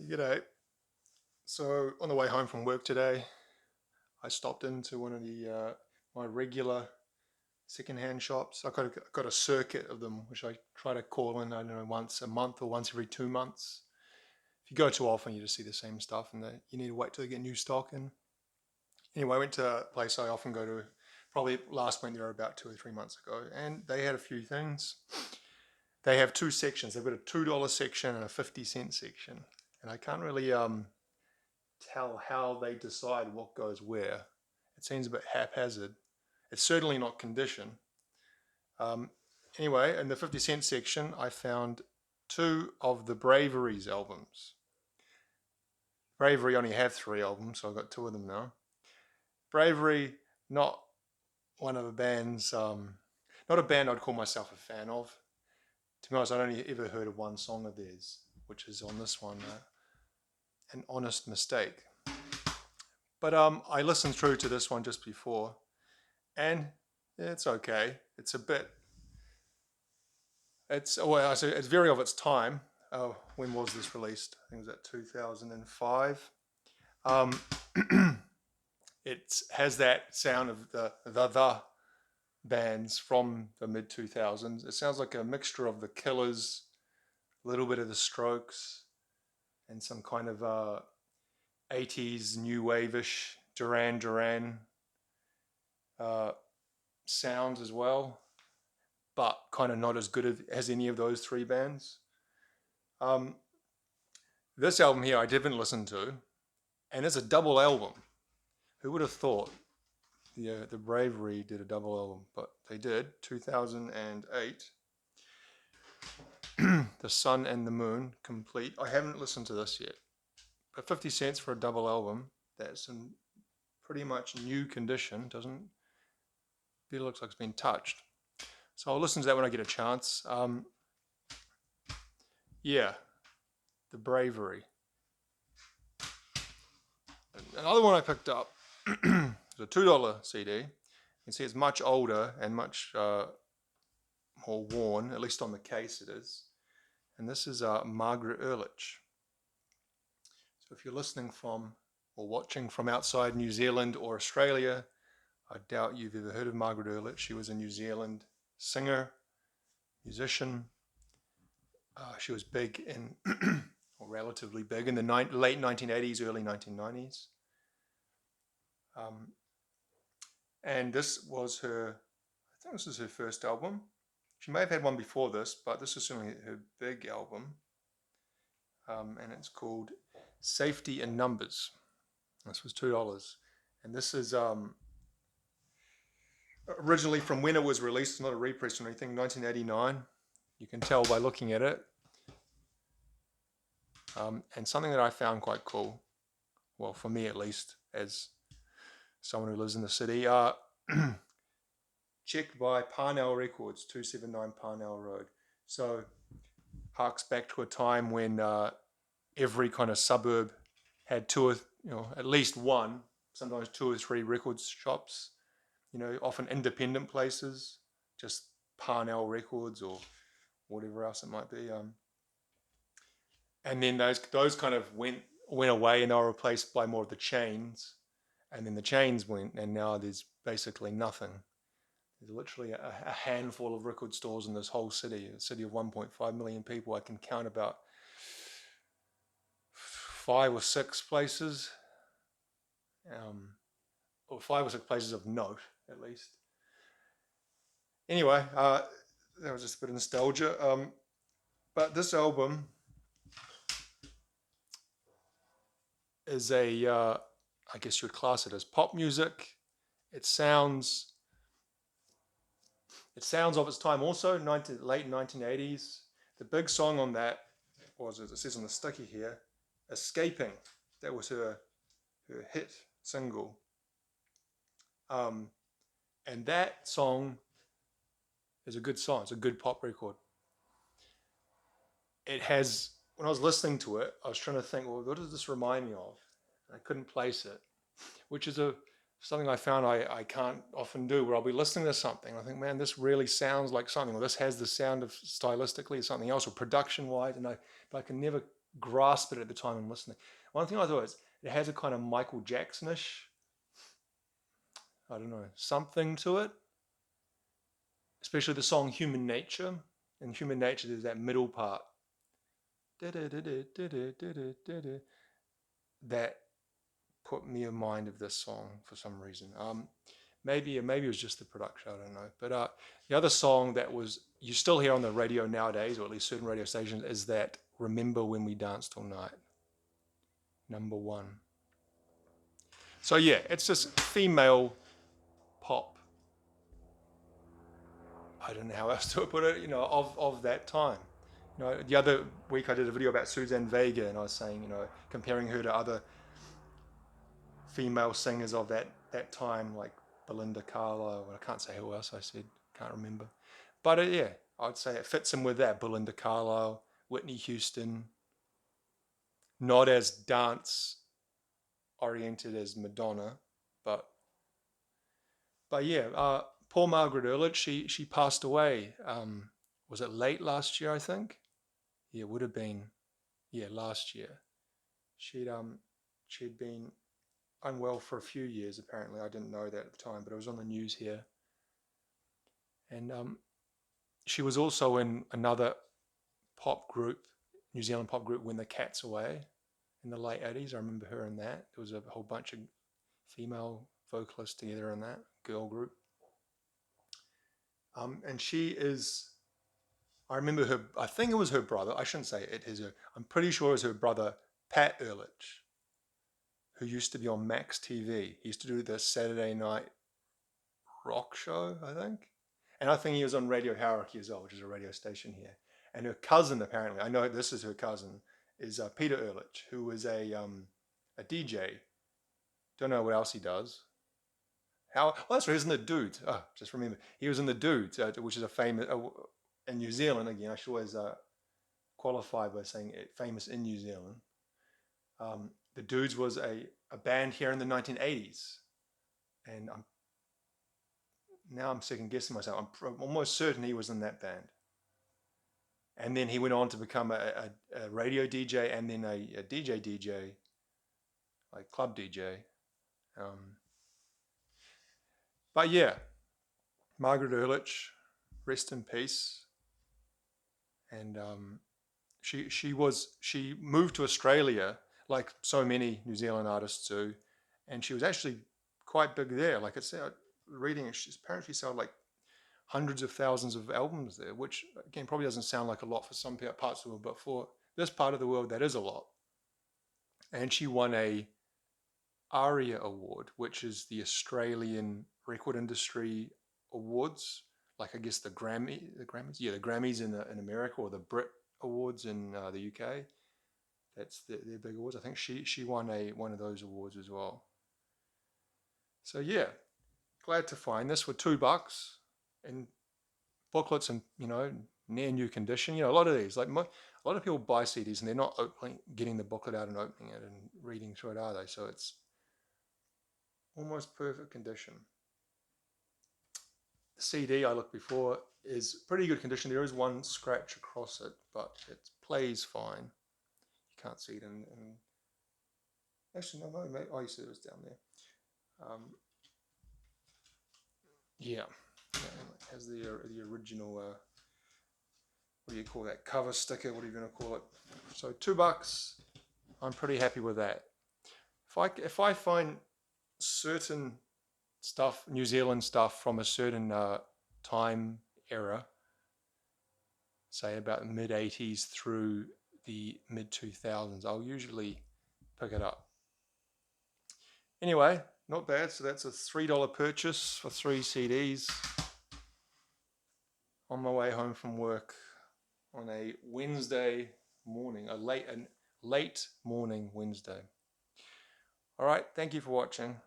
G'day. So on the way home from work today, I stopped into one of the my regular secondhand shops. I got a circuit of them, which I try to call in, I don't know, once a month or once every 2 months. If you go too often, you just see the same stuff, and you need to wait till they get new stock in. Anyway, I went to a place I often go to. Probably last went there about 2 or 3 months ago, and they had a few things. They have two sections. They've got a $2 section and a 50-cent section, and I can't really tell how they decide what goes where. It seems a bit haphazard. It's certainly not condition. Um, anyway, in the 50-cent section, I found two of the Bravery's albums. Bravery only have three albums, so I've got two of them now. Bravery, not one of the bands, not a band I'd call myself a fan of. To be honest, I'd only ever heard of one song of theirs, which is on this one, An Honest Mistake. But I listened through to this one just before, and it's okay. It's a bit. It's very of its time. When was this released? I think it was at 2005. Um, it has that sound of the bands from the mid 2000s. It sounds like a mixture of the Killers, a little bit of the Strokes, and some kind of 80s new wave-ish Duran Duran sounds as well, but kind of not as good as any of those three bands. This album here I didn't listen to, and it's a double album. Who would have thought the Bravery did a double album? But they did. 2008, The Sun and the Moon, complete. I haven't listened to this yet, but 50 cents for a double album. That's in pretty much new condition. Doesn't feel looks like it's been touched. So I'll listen to that when I get a chance. Yeah, the Bravery. Another one I picked up is a $2 CD. You can see it's much older and much more worn, at least on the case it is. And this is Margaret Urlich. So if you're listening from or watching from outside New Zealand or Australia, I doubt you've ever heard of Margaret Urlich. She was a New Zealand singer, musician. She was big in, or relatively big in the late 1980s, early 1990s. And this was I think this is her first album. She may have had one before this, but this is certainly her big album. And it's called Safety in Numbers. This was $2. And this is originally from when it was released, not a repress or anything, 1989. You can tell by looking at it. And something that I found quite cool, well, for me at least, as someone who lives in the city, checked by Parnell Records, 279 Parnell Road. So harks back to a time when every kind of suburb had at least one, sometimes two or three records shops, often independent places, just Parnell Records or whatever else it might be. And then those kind of went away, and they were replaced by more of the chains. And then the chains went, and now there's basically nothing. There's literally a handful of record stores in this whole city, a city of 1.5 million people. I can count about 5 or 6 places, or 5 or 6 places of note, at least. Anyway, that was just a bit of nostalgia. But this album is I guess you would class it as pop music. It sounds of its time also, late 1980s. The big song on that was, as it says on the sticky here, Escaping. That was her hit single. And that song is a good song. It's a good pop record. It has, when I was listening to it, I was trying to think, well, what does this remind me of? I couldn't place it, which is something I found I can't often do, where I'll be listening to something, I think, man, this really sounds like something, or this has the sound of stylistically something else, or production-wise, but I can never grasp it at the time I'm listening. One thing I thought is it has a kind of Michael Jacksonish, I don't know, something to it, especially the song Human Nature. In Human Nature, there's that middle part that put me in mind of this song for some reason. Maybe it was just the production, I don't know. But the other song that was you still hear on the radio nowadays, or at least certain radio stations, is that "Remember When We Danced All Night," #1. So yeah, it's just female pop. I don't know how else to put it. Of that time. The other week I did a video about Suzanne Vega, and I was saying, comparing her to other female singers of that time, like Belinda Carlisle. I can't say who else I said, can't remember. But yeah, I'd say it fits in with that. Belinda Carlisle, Whitney Houston, not as dance oriented as Madonna, but yeah, poor Margaret Urlich, she passed away. Was it late last year? I think. Yeah, it would have been. Yeah, last year. She'd been unwell for a few years. Apparently, I didn't know that at the time, but it was on the news here. And she was also in another pop group, New Zealand pop group, When the Cat's Away, in the late 80s. I remember her in that. There was a whole bunch of female vocalists together in that girl group. And she is, I remember her, I think it was her brother, I shouldn't say it is her, I'm pretty sure it was her brother, Pat Urlich, who used to be on Max TV. He used to do the Saturday night rock show, I think. And I think he was on Radio Hierarchy as well, which is a radio station here. And her cousin, apparently, I know this is her cousin, is Peter Urlich, who was a DJ. Don't know what else he does. That's right, he was in The Dudes. Oh, just remember. He was in The Dudes, which is a famous, in New Zealand, again, I should always qualify by saying famous in New Zealand. The Dudes was a band here in the 1980s. And I'm second guessing myself. I'm almost certain he was in that band. And then he went on to become a radio DJ and then a DJ, like club DJ. But yeah, Margaret Urlich, rest in peace. And she moved to Australia like so many New Zealand artists do, and she was actually quite big there. Like it's reading, apparently sold like hundreds of thousands of albums there, which again probably doesn't sound like a lot for some parts of the world, but for this part of the world that is a lot. And she won a ARIA Award, which is the Australian Record Industry Awards, like I guess the Grammys, the Grammys in America, or the Brit Awards in the UK. That's their big awards. I think she won one of those awards as well. So yeah, glad to find this for $2 in booklets and near new condition. A lot of these, like a lot of people buy CDs and they're not getting the booklet out and opening it and reading through it, are they? So it's almost perfect condition. The CD I looked before is pretty good condition. There is one scratch across it, but it plays fine. You can't see it actually no, maybe, you see it was down there. Yeah, it has the original what do you call that, cover sticker, what are you going to call it? So $2, I'm pretty happy with that. If I find certain stuff, New Zealand stuff from a certain time era, say about the mid 80s through the mid 2000s, I'll usually pick it up. Anyway, not bad. So that's a $3 purchase for 3 CDs on my way home from work on a Wednesday morning, a late morning Wednesday. All right, thank you for watching.